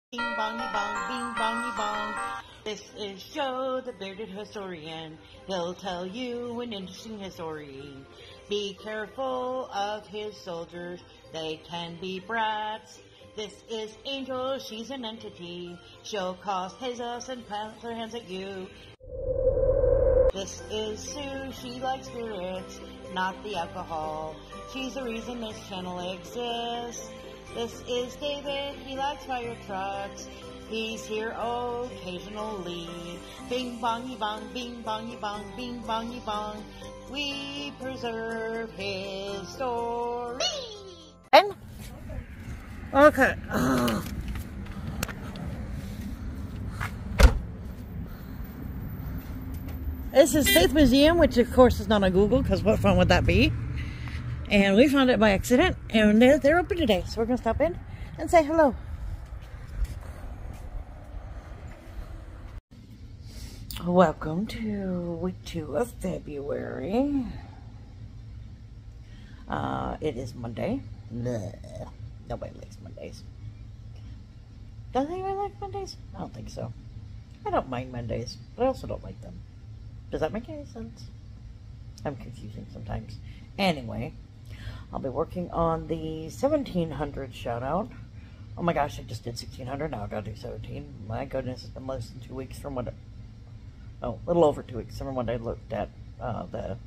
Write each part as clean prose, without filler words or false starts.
Bing bongy bong, bing bongy bong. This is Joe, the bearded historian. He'll tell you an interesting history. Be careful of his soldiers, they can be brats. This is Angel, she's an entity. She'll cause chaos and plant her hands at you. This is Sue, she likes spirits, not the alcohol. She's the reason this channel exists. This is David, he likes fire trucks. He's here occasionally. Bing bongy bong, bing bongy bong, bing bongy bong. We preserve his story. And okay. This is Faith Museum, which of course is not on Google, because what fun would that be? And we found it by accident, and they're open today, so we're going to stop in and say hello. Welcome to week 2 of February. It is Monday. Bleh. Nobody likes Mondays. Does anyone like Mondays? I don't think so. I don't mind Mondays, but I also don't like them. Does that make any sense? I'm confusing sometimes. Anyway, I'll be working on the 1700 shout out. Oh my gosh, I just did 1600. Now I gotta do 17. My goodness, it's been less than 2 weeks from what. Oh, a little over 2 weeks from when I looked at the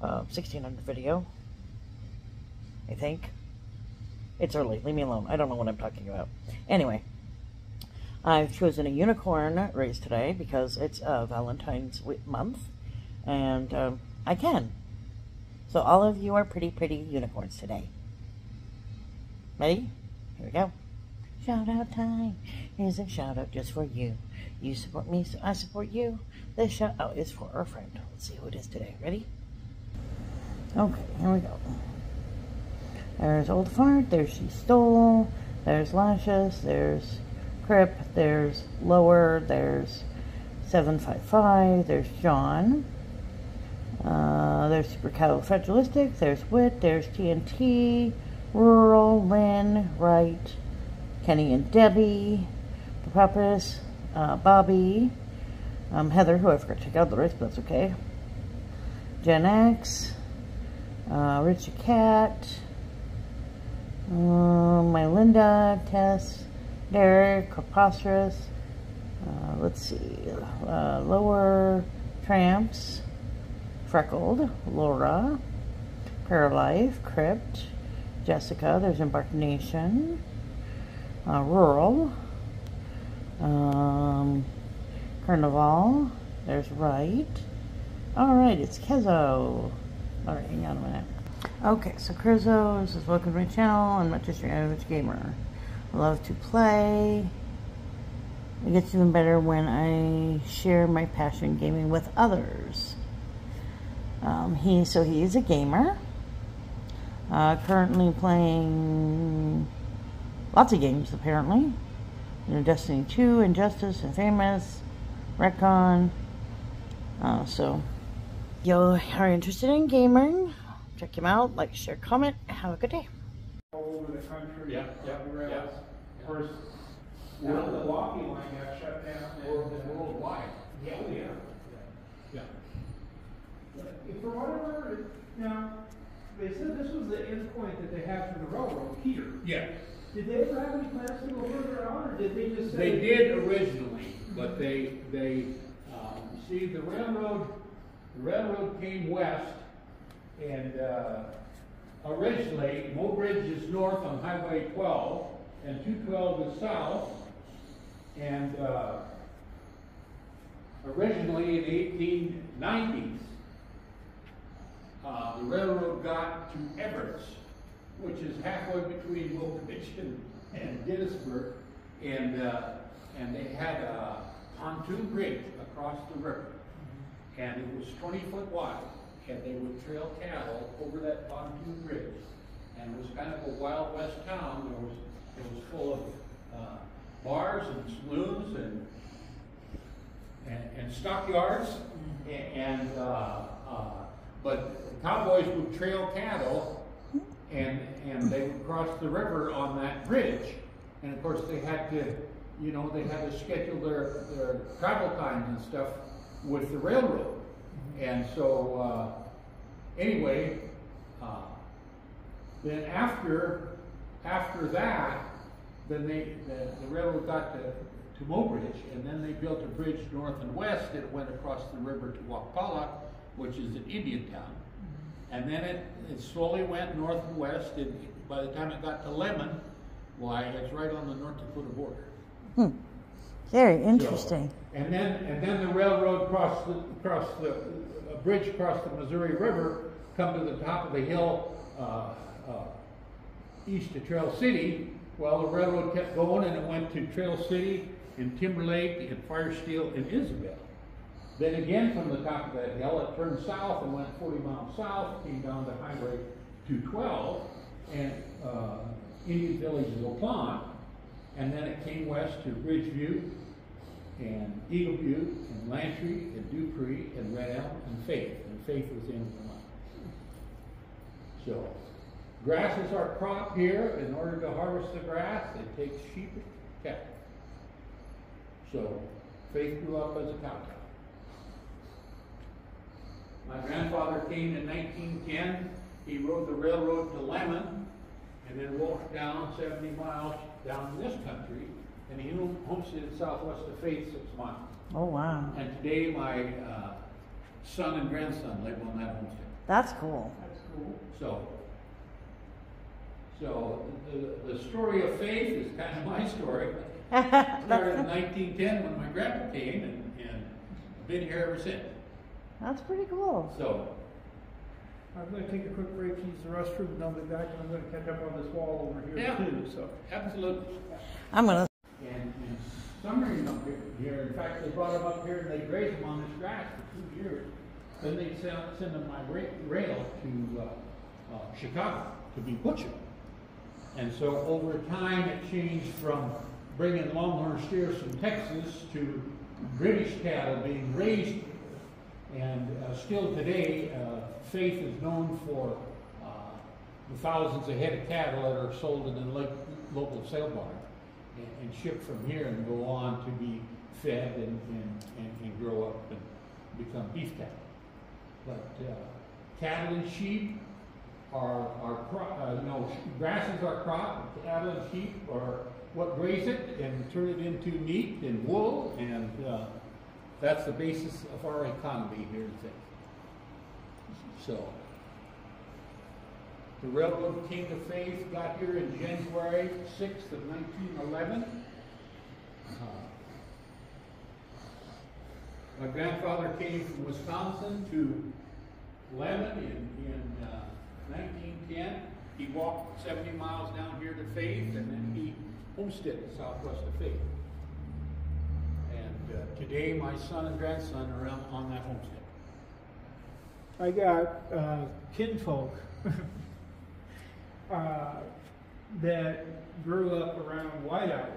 1600 video. I think. It's early. Leave me alone. I don't know what I'm talking about. Anyway, I've chosen a unicorn race today because it's Valentine's month. And I can. So all of you are pretty unicorns today. Ready? Here we go. Shout out time. Here's a shout out just for you. You support me, so I support you. This shout out is for our friend. Let's see who it is today. Ready? Okay, here we go. There's Old Fart. There's She Stole. There's Lashes. There's Crip. There's Lower. There's 755. There's John. There's Supercalifragilistic, there's Wit, there's TNT, Rural, Lynn, Wright, Kenny and Debbie, Papapis, Bobby, Heather, who I forgot to check out the race, but that's okay, Gen X, Richie Cat, my Linda, Tess, Derek, Preposterous, let's see, Lower, Tramps, Freckled, Laura, Paralife, Crypt, Jessica, there's Embark Nation, Rural, Carnival, there's Wright. Alright, it's Kezo. Alright, hang on a minute. Okay, so Krizo, this is welcome to my channel. I'm not just your average gamer. I love to play. It gets even better when I share my passion gaming with others. He is a gamer, currently playing lots of games apparently, Destiny 2, Injustice, Infamous, Retcon, so you are interested in gaming, check him out, like, share, comment, have a good day. All over the country, Yeah. Of course, now the walking line got shut down. Worldwide. Yeah. Yeah. For whatever, now, they said this was the end point that they had for the railroad here. Yeah. Did they ever have any plans to go further on, or did they just say? They did originally, but they see the railroad came west, and originally Mobridge is north on Highway 12, and 212 is south, and originally in the 1890s, the railroad got to Everett, which is halfway between Mobridge and Gettysburg, and they had a pontoon bridge across the river, and it was 20 foot wide, and they would trail cattle over that pontoon bridge, and it was kind of a Wild West town. It was full of bars and saloons and stockyards, but cowboys would trail cattle, and they would cross the river on that bridge, And of course, they had to, you know, they had to schedule their travel times and stuff with the railroad. And so, anyway, then after that, then the railroad got to Mobridge, and then they built a bridge north and west that went across the river to Wapala, which is an Indian town. And then it slowly went north and west, and by the time it got to Lemon, why, it's right on the North Dakota border. Very interesting. So, and then the railroad crossed the bridge across the Missouri River, come to the top of the hill east of Trail City. Well, the railroad kept going, and it went to Trail City, and Timberlake, and Firesteel, and Isabel. Then again, from the top of that hill, it turned south and went 40 miles south, came down to Highway 212, and Indian Village of Oakland, and then it came west to Ridgeview, and Eagle Butte, and Lantry, and Dupree, and Red Elm, and Faith was the end of the line. So, grass is our crop here. In order to harvest the grass, it takes sheep and cattle. So, Faith grew up as a cow. My grandfather came in 1910. He rode the railroad to Lemon, and then walked down 70 miles down to this country, and he homesteaded southwest of Faith 6 miles. Oh, wow. And today my son and grandson live on that homestead. That's cool. That's cool. So the story of Faith is kind of my story. That's Started in 1910 when my grandpa came, and been here ever since. pretty cool. So, I'm going to take a quick break, use the restroom, and I'll be back, and I'm going to catch up on this wall over here Yeah. too. So. absolutely. I'm gonna. And summering up here, in fact, they brought them up here and they grazed them on this grass for 2 years. Then they'd send them by rail to Chicago to be butchered. And so over time it changed from bringing longhorn steers from Texas to British cattle being raised. And still today, Faith is known for the thousands of head of cattle that are sold in the local sale barn and shipped from here and go on to be fed and grow up and become beef cattle. But cattle and sheep are grass is our crop. Cattle and sheep are what graze it and turn it into meat and wool, and that's the basis of our economy here in Faith. So, the railroad came to Faith, got here in January 6th of 1911. My grandfather came from Wisconsin to Lemon in 1910. He walked 70 miles down here to Faith, and then he homesteaded southwest of Faith. And today my son and grandson are on that homestead. I got kinfolk that grew up around White Owl.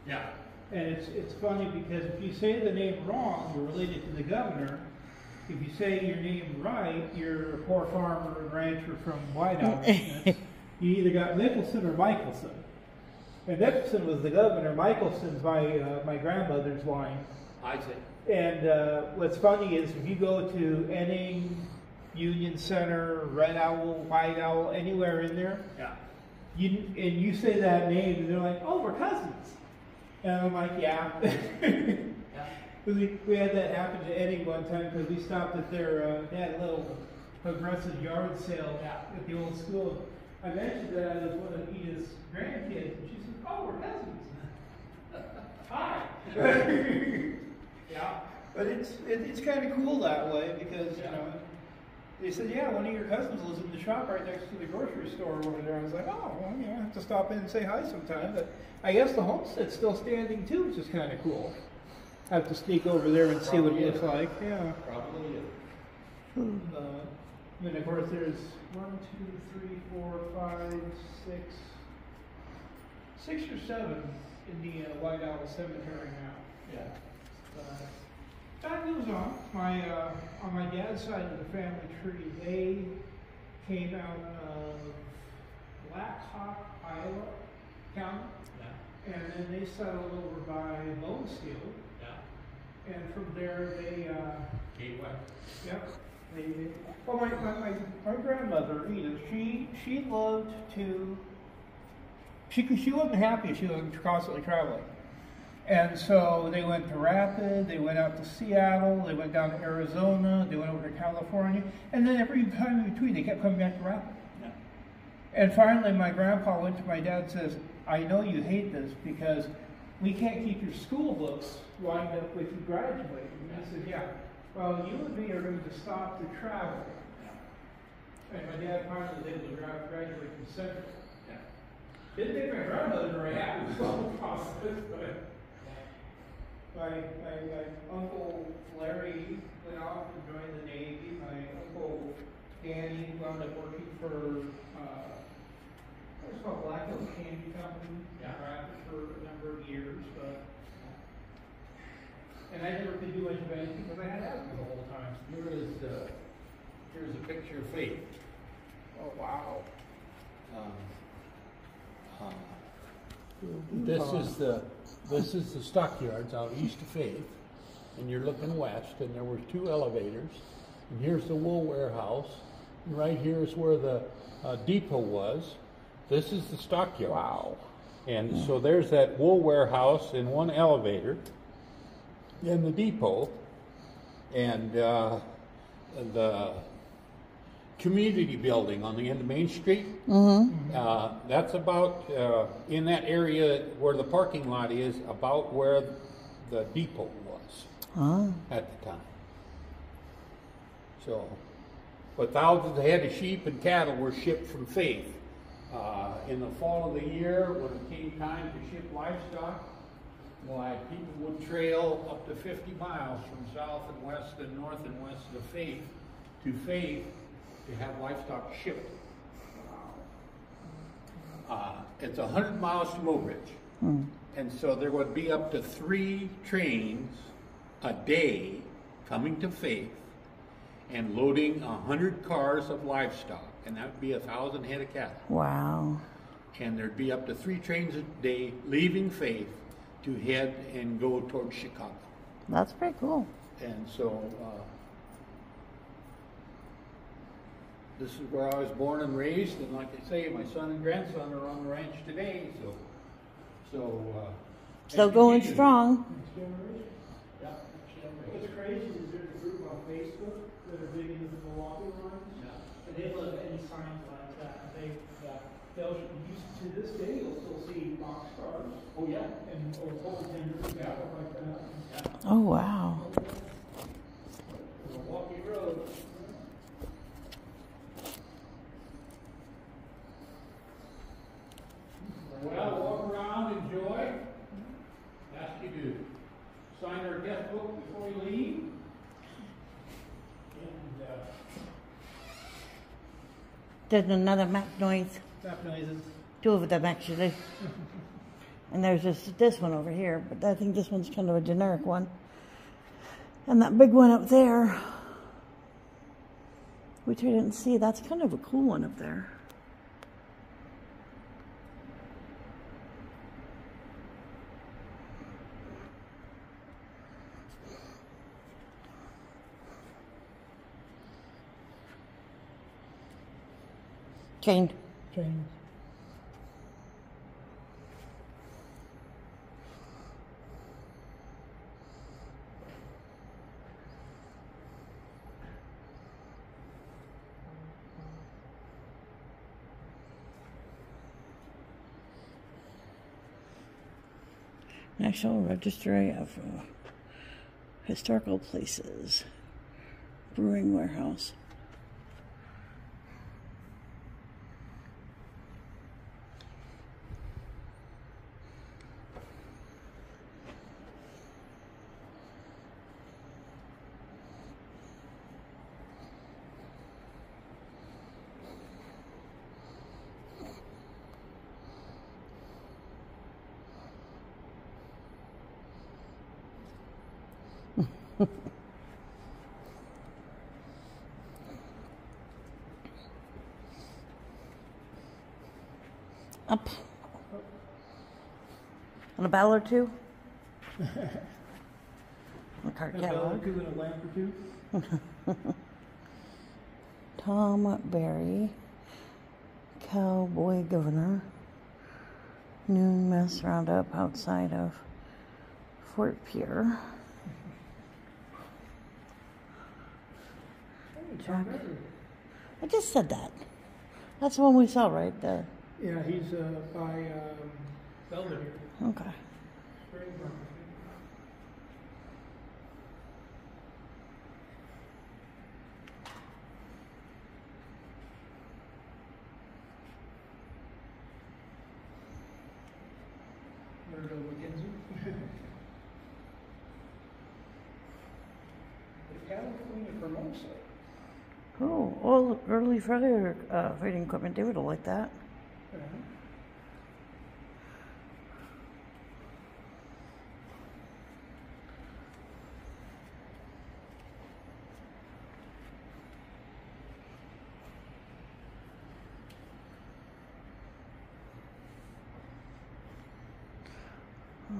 Yeah. And it's funny because if you say the name wrong, you're related to the governor. If you say your name right, you're a poor farmer and rancher from White Owl. You either got Nicholson or Michelson. And Nicholson was the governor. Michelson my grandmother's line. I see. And what's funny is if you go to Enning, Union Center, Red Owl, White Owl, anywhere in there, Yeah. you say that name, and they're like, "Oh, we're cousins." And I'm like, "Yeah." We had that happen to Enning one time because we stopped at they had a little progressive yard sale at the old school. I mentioned that I was one of Edith's grandkids, and she said, "Oh, we're cousins." Hi. Yeah, but it's kind of cool that way because they said, "Yeah, one of your cousins lives in the shop right next to the grocery store over there." I was like, "Oh, well, I have to stop in and say hi sometime." But I guess the homestead's still standing too, which is kind of cool. I have to sneak over there and see what it looks like. Yeah. Probably is. And of course, there's 6 or 7 in the White Owl Cemetery now. Yeah. That goes on. On my dad's side of the family tree, they came out of Black Hawk, Iowa County. Yeah. and then they settled over by Lowenskill, Yeah. and from there they, Gateway. yep. Well, my grandmother, Edith, she loved to, she wasn't happy if she was constantly traveling. And so they went to Rapid, they went out to Seattle, they went down to Arizona, they went over to California, and then every time in between they kept coming back to Rapid. Yeah. And finally my grandpa went to my dad and says, I know you hate this because we can't keep your school books lined up with you graduating. And he said, yeah, well, you and me are going to stop to travel. And my dad finally was able to graduate from Central. Yeah. Didn't think my grandmother very happy with the whole process, but my uncle Larry went off and joined the Navy. My uncle Danny wound up working for what's called Black Hills Candy Company. Yeah. For a number of years, but and I never could do much of anything because I had asthma the whole time. Here's a picture of Faith. Oh wow! This is the stockyards out east of Faith, and you're looking west, and there were 2 elevators, and here's the wool warehouse, and right here is where the depot was. This is the stockyard. Wow. And so there's that wool warehouse and 1 elevator, and the depot, and the community building on the end of Main Street. That's about in that area where the parking lot is, about where the depot was at the time. So, but thousands of head of sheep and cattle were shipped from Faith. In the fall of the year, when it came time to ship livestock, why people would trail up to 50 miles from south and west and north and west of Faith to Faith to have livestock shipped. It's 100 miles from Oak Ridge. And so there would be up to 3 trains a day coming to Faith and loading 100 cars of livestock, and that would be 1,000 head of cattle. Wow. And there'd be up to 3 trains a day leaving Faith to head and go towards Chicago. That's pretty cool. And so this is where I was born and raised, and like I say, my son and grandson are on the ranch today. Still going strong. Yeah. What's crazy is there's a group on Facebook that are big into the Milwaukee lines, and they love any signs like that. They'll use to this day. You'll still see boxcars. Oh yeah. And or pole tenders and stuff like that. Oh, wow. Milwaukee Road. Well, walk around, enjoy. Ask you to sign our guest book before you leave. And There's another Mac noise. That noises. 2 of them, actually. And there's this one over here, but I think this one's kind of a generic one. And that big one up there, which I didn't see, that's kind of a cool one up there. Chained. Chains. National Registry of Historical Places. Brewing Warehouse. Up. And a bell or two? A card A bell or catalog. two and a lamp or two. Tom Berry, Cowboy Governor, Noon Mess Roundup outside of Fort Pierre. Jack. I just said that. That's the one we saw, right? Yeah, he's by Belvedere. Okay. Spring Market. Murdo McKenzie. The California Formosa. Oh, all early fighting equipment. David will like that.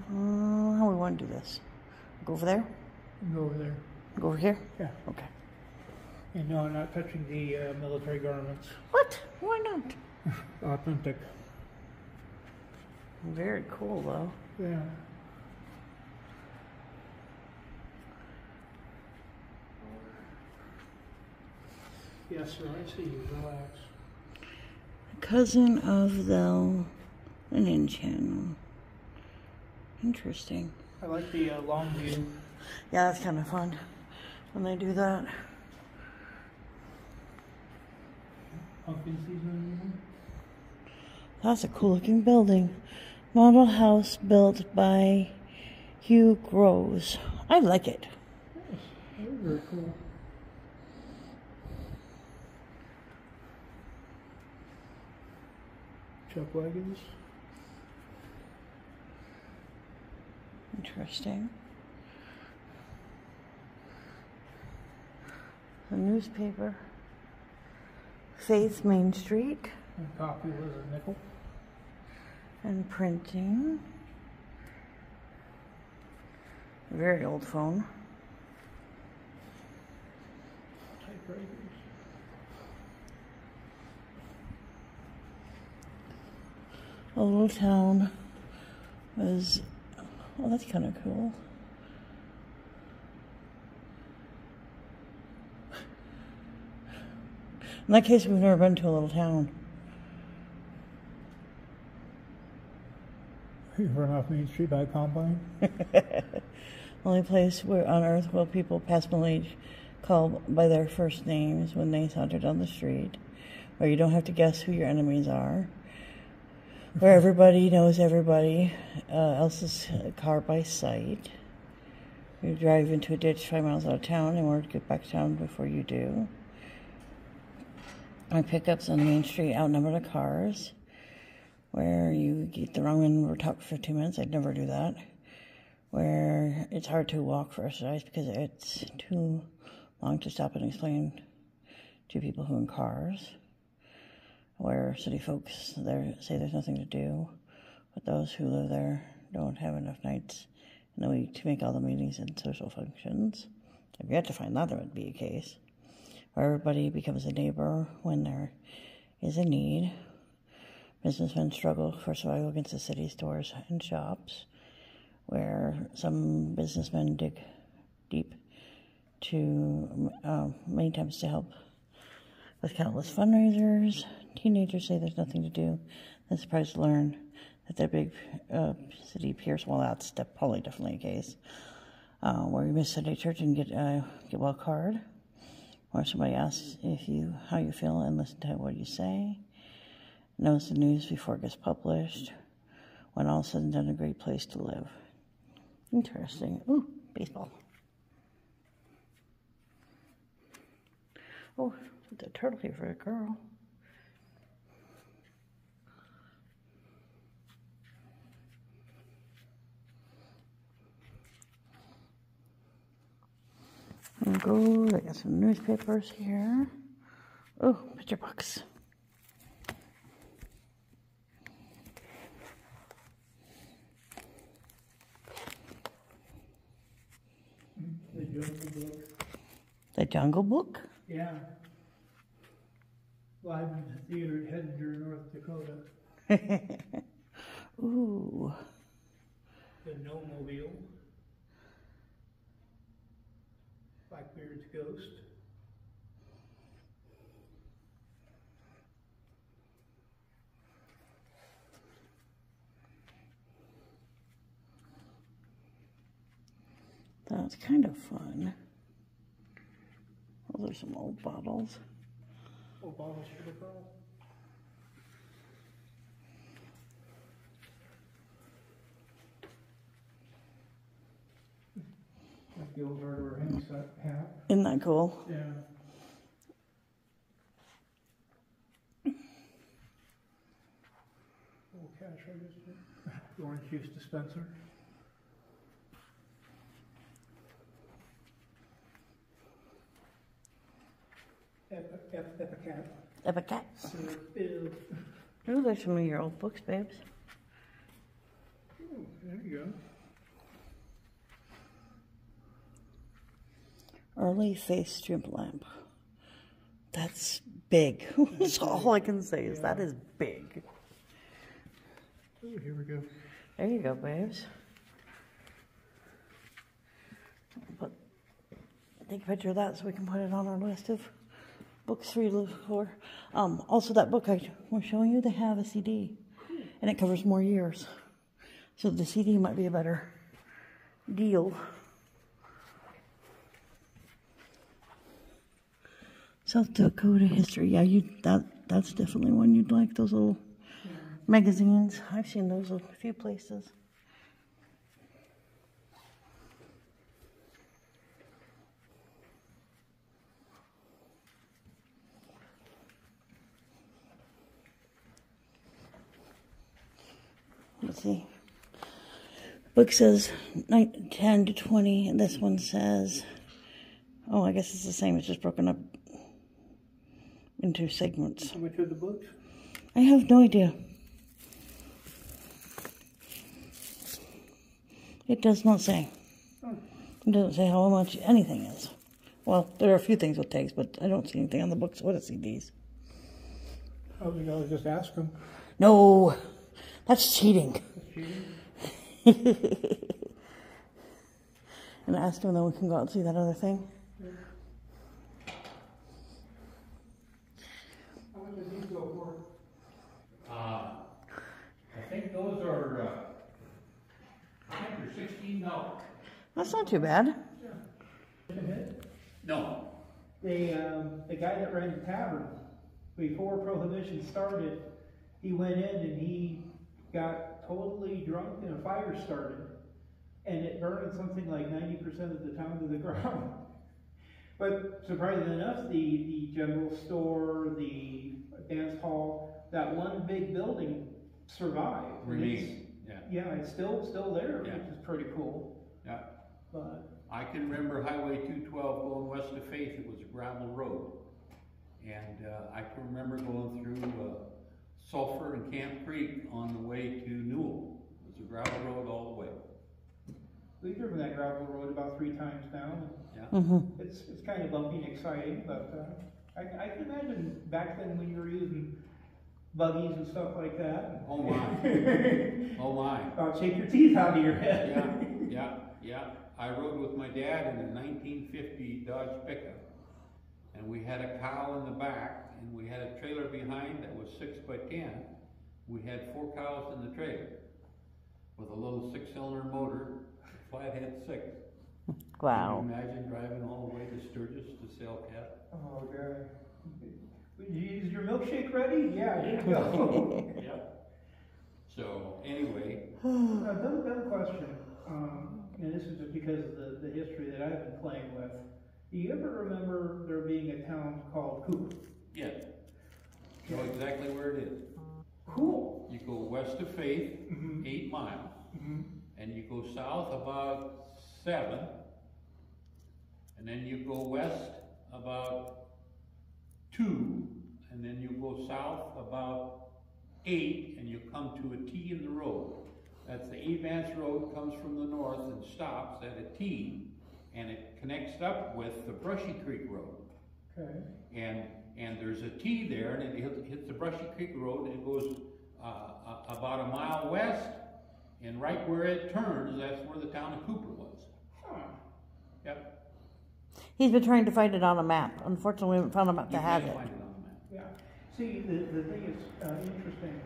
How we want to do this? Go over there? Go over there. Go over here? Yeah. Okay. And no, not touching the military garments. What? Why not? Authentic. Very cool, though. Yeah. Yes, sir, I see you. Relax. Cousin of the Linen Channel. Interesting. I like the long view. Yeah, that's kind of fun when they do that. Pumpkin season. That's a cool looking building. Model house built by Hugh Groves. I like it. Yes, very, very cool. Chuck wagons. Interesting. A newspaper. Faith Main Street. And coffee was a nickel. And printing. Very old phone. Typewriters. A little town was, oh, that's kind of cool. In that case, we've never been to a little town. You run off Main Street by a combine. Only place where on earth will people pass middle age call by their first names when they saunter down the street, where you don't have to guess who your enemies are, where everybody knows everybody else's car by sight. You drive into a ditch 5 miles out of town in order to get back to town before you do. My pickups on Main Street outnumber the cars, where you get the wrong end or talk for 2 minutes. I'd never do that. Where it's hard to walk for exercise because it's too long to stop and explain to people who are in cars. Where city folks there say there's nothing to do, but those who live there don't have enough nights in the week to make all the meetings and social functions. I've yet to find that would be a case. Where everybody becomes a neighbor when there is a need. Businessmen struggle for survival against the city stores and shops, where some businessmen dig deep to many times to help with countless fundraisers. Teenagers say there's nothing to do. They're surprised to learn that their big city peers, well, that's probably definitely a case, where you miss Sunday church and get well card, or somebody asks how you feel and listen to what you say, knows the news before it gets published, when all is said and done, a great place to live. Interesting. Ooh, baseball. Oh, the turtle here for a girl. I got some newspapers here. Oh, picture books. Jungle Book. The Jungle Book? Yeah. Live in the theater at Hedger, North Dakota. Ooh. The No-Mobile. Blackbeard's Ghost. That's kind of fun. Those are some old bottles. Old bottles for the pearl. Like the old hardware Hanks hat. Isn't that cool? Yeah. Old cash register. The orange juice dispenser. Epicat. Epicat. Ew. Oh, there's some of your old books, babes. Oh, there you go. Early face strip lamp. That's big. That's all I can say is that is big. Oh, here we go. There you go, babes. But take a picture of that so we can put it on our list of books for you to look for. Also, that book I was showing you, they have a CD, and it covers more years. So the CD might be a better deal. South Dakota history. Yeah, that's definitely one you'd like. Those little magazines. I've seen those a few places. Let's see. Book says 10 to 20, and this one says, oh, I guess it's the same. It's just broken up into segments. How much are the books? I have no idea. It does not say. It doesn't say how much anything is. Well, there are a few things with tags, but I don't see anything on the books or the CDs. Oh, you know, just ask them. No, that's cheating. And ask them, then we can go out and see that other thing. How much does these go for? I think those are, I think they're $16. That's not too bad. No. The guy that ran the tavern, before Prohibition started, he went in and he got totally drunk and a fire started. And it burned something like 90% of the town to the ground. But surprisingly enough, the general store, the dance hall, that one big building survived. Remained, yeah. Yeah, it's still there, Yeah. which is pretty cool. Yeah. But I can remember Highway 212 going west of Faith. It was a gravel road. And I can remember going through Sulphur and Camp Creek on the way to Newell. It was a gravel road all the way. we've driven that gravel road about 3 times now. Yeah. Mm-hmm. It's kind of bumpy and exciting, but I can imagine back then when you were using buggies and stuff like that. Oh my. Oh my. About shake your teeth out of your head. Yeah. I rode with my dad in a 1950 Dodge pickup. And we had a cow in the back, and we had a trailer behind that was 6 by 10. We had 4 cows in the trailer with a little 6-cylinder motor, a flathead 6. Wow. Can you imagine driving all the way to Sturgis to sell cattle? Oh, God. Is your milkshake ready? Yeah, here you go. Yep. So, anyway. Dumb question. And this is just because of the history that I've been playing with. Do you ever remember there being a town called Cooper? Yes. Know exactly where it is. Cool. You go west of Faith, Mhm. 8 miles, Mm-hmm. and you go south about 7, and then you go west about 2, and then you go south about 8, and you come to a T in the road. That's the Evance Road, comes from the north and stops at a T, and it connects up with the Brushy Creek Road. Okay. And there's a T there, and it hits the Brushy Creek Road, and it goes about a mile west, and right where it turns, that's where the town of Cooper was. Huh. Yep. He's been trying to find it on a map. Unfortunately, we haven't found a map to You have can't it. find it on the map. Yeah. See, the thing is interesting,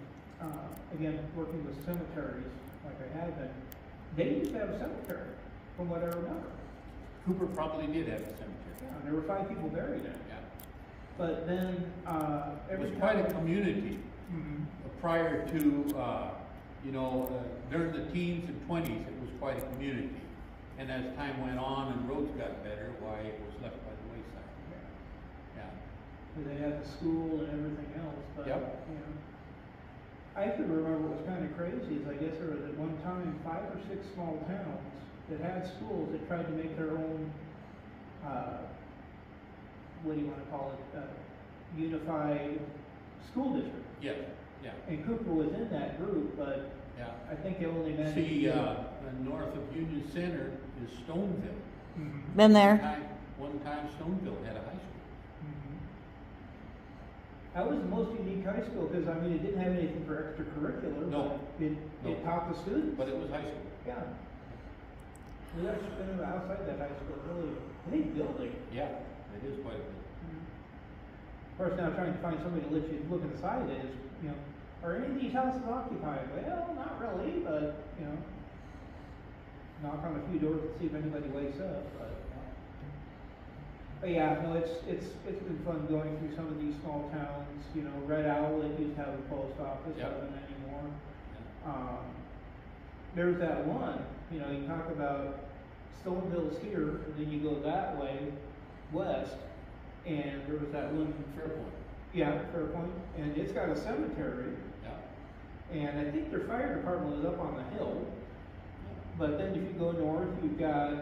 again, working with cemeteries, like I have been, they used to have a cemetery, from what I remember. Cooper probably did have a cemetery. Yeah, there were 5 people buried in it. Yeah. But then, It every was time... quite a community Mhm. prior to, during the teens and 20s, it was quite a community. And as time went on and roads got better, why, it was left by the wayside. Yeah. Where they had the school and everything else, but, Yep. you know. I can remember what was kind of crazy is I guess there was at one time 5 or 6 small towns that had schools that tried to make their own, what do you want to call it, unified school district. Yeah, yeah, And Cooper was in that group, but yeah. I think they only managed to See, do north of Union Center is Stoneville. Mhm. Been there. One time Stoneville had a high school. Mhm. That was the most unique high school because I mean it didn't have anything for extracurricular. No. But it No. taught the students. But it was high school. Yeah. We actually been outside that high school, really neat building. Yeah, it is quite a bit. Of course, now trying to find somebody to let you look inside it is, you know, are any of these houses occupied? Well, not really, but, you know, knock on a few doors and see if anybody wakes up, but yeah, no, it's been fun going through some of these small towns, you know, Red Owl, it used to have a post office, Yep. doesn't anymore. Yeah. There's that one, you know, you talk about Stoneville's here, and then you go that way, west, and there was that one, Fairpoint. yeah, Fairpoint, and it's got a cemetery, Yeah. and I think their fire department is up on the hill. But then if you go north, you've got,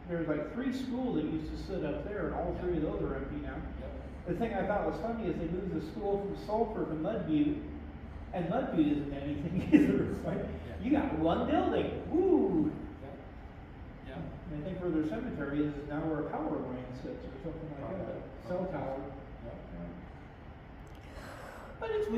there's like 3 schools that used to sit up there, and all 3 of those are empty now. Yep. The thing I thought was funny is they moved the school from Sulphur to Mudbutte, and Mudbutte isn't anything either. It's like, Yeah. you got one building, woo! Yeah. And I think where their cemetery is now where a power line sits or something like that, cell tower. Yeah. But it's a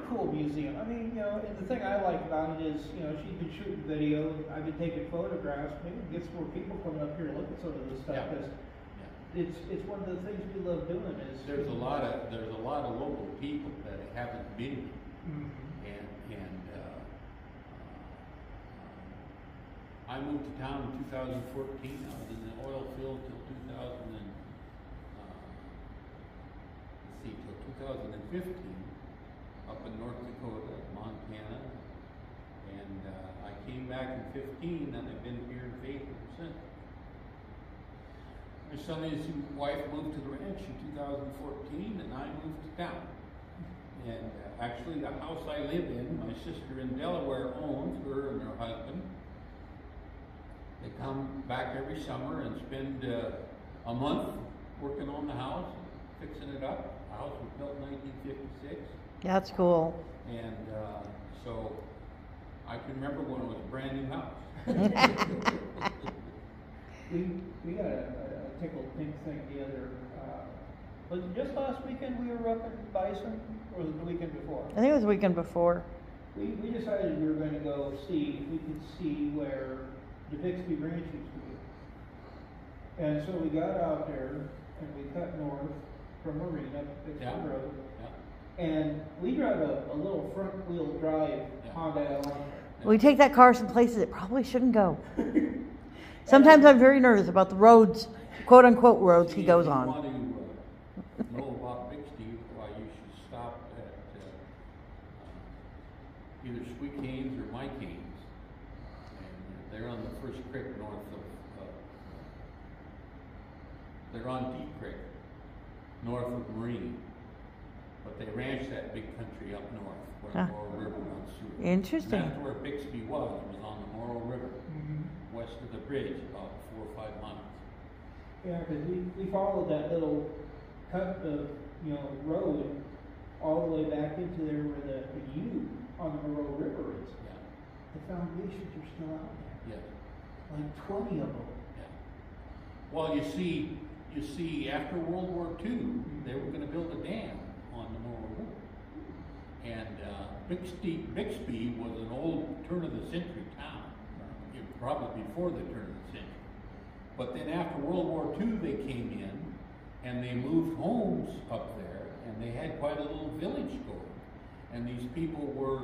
cool museum. I mean, you know, and the thing I like about it is, you know, she's been shooting video, I've been taking photographs, maybe get some more people coming up here to look at some of this stuff, Yeah. because Yeah. it's one of the things we love doing is. There's a lot of local people that haven't been here. Mhm. I moved to town in 2014. I was in the oil field till 2015, up in North Dakota, Montana, and I came back in 15, and I've been here in faith ever since. My son and his wife moved to the ranch in 2014, and I moved to town. And actually, the house I live in, my sister in Delaware owns, her and her husband. They come back every summer and spend a month working on the house, fixing it up. The house was built in 1956. That's cool. And so I can remember when it was a brand new house. We got a tickled pink thing the other, was it just last weekend we were up in Bison, or was it the weekend before? I think it was the weekend before. We decided we were going to go see if we could see where the Bixby Ranch used to be. And so we got out there and we cut north from Marina, Bixby Yeah. Road. Yeah. And we drive a little front wheel drive Yeah. Honda Elantra. We take that car some places it probably shouldn't go. Sometimes I'm very nervous about the roads, quote unquote roads he goes on. If you want to know about Bixby, why you should stop at either Sweet Canes or My Canes. And they're on the first creek north of, they're on Deep Creek, north of Marine. But they ranch that big country up north, where the Morrow River runs through. Interesting. And that's where Bixby was on the Morrow River, Mhm. west of the bridge, about 4 or 5 miles. Yeah, because we followed that little cut of, you know, road all the way back into there where the U on the Monroe River is. Yeah, The foundations are still out there, yeah, like 20 of them. yeah. Well, you see, after World War II, they were going to build a dam on the Moore River, and Bixby was an old turn-of-the-century town, probably before the turn of the century. But then after World War II, they came in, and they moved homes up there, and they had quite a little village going. And these people were,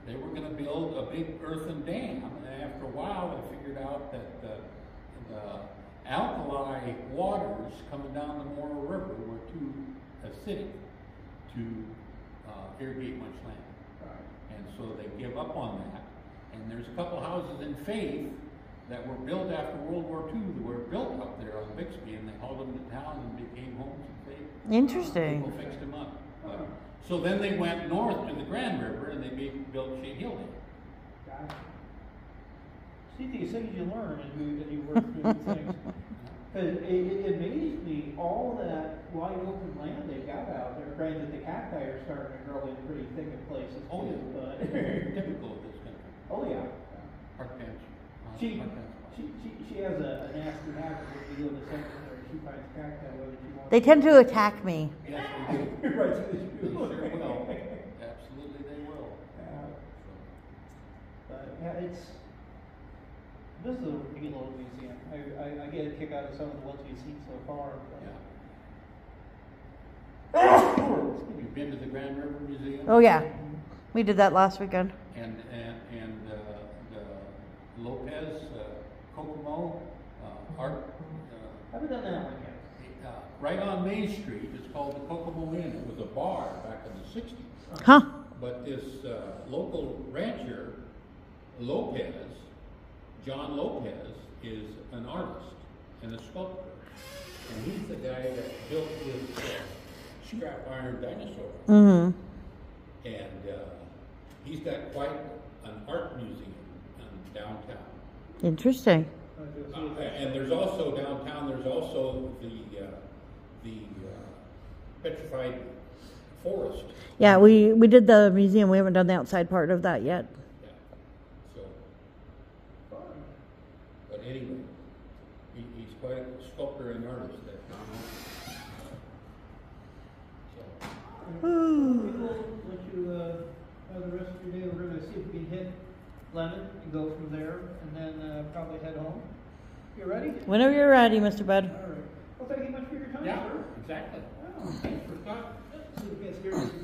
they were going to build a big earthen dam, and after a while, they figured out that the alkali waters coming down the Moore River were too acidic to irrigate much land. Right. And so they give up on that. And there's a couple houses in Faith that were built after World War II that were built up there on Bixby, and they hauled them to town and became homes in Faith. Interesting. People fixed them up. So then they went north to the Grand River, and they built Shea Hill Dam. Gotcha. See, these things you learn as you work through these things. Because it amazed me, all that wide open land they got out there. Granted, the cacti are starting to grow in pretty thick in places Oh, too, yeah. but Typical of this country. oh yeah. Park bench. She has a nasty habit when we go to the cemetery. She finds cacti whether she wants. They tend to attack me. Yes, they do. Right, so They sure will. Absolutely, they will. But yeah, this is a neat little museum. I get a kick out of some of the ones we've seen so far. Yeah. You've been to the Grand River Museum? Oh yeah, we did that last weekend. And the Lopez Kokomo art. Haven't done that one yet. Right on Main Street, it's called the Kokomo Inn. It was a bar back in the 60s. Huh? But this local rancher, Lopez, John Lopez, is an artist and a sculptor. And he's the guy that built this scrap iron dinosaur. Mm-hmm. And he's got quite an art museum downtown. Interesting. And there's also downtown, there's also the petrified forest. Yeah, we did the museum. We haven't done the outside part of that yet. Yeah. So, but anyway, he's quite a sculptor and artist. That We will let you have the rest of your day. We're going to see if we can hit Lemon and go from there, and then probably head home. You ready? Whenever you're ready, Mr. Bud. All right. Well, thank you much for your time, yeah, sir. exactly. Wow. Thanks for stopping. See if we can scare you.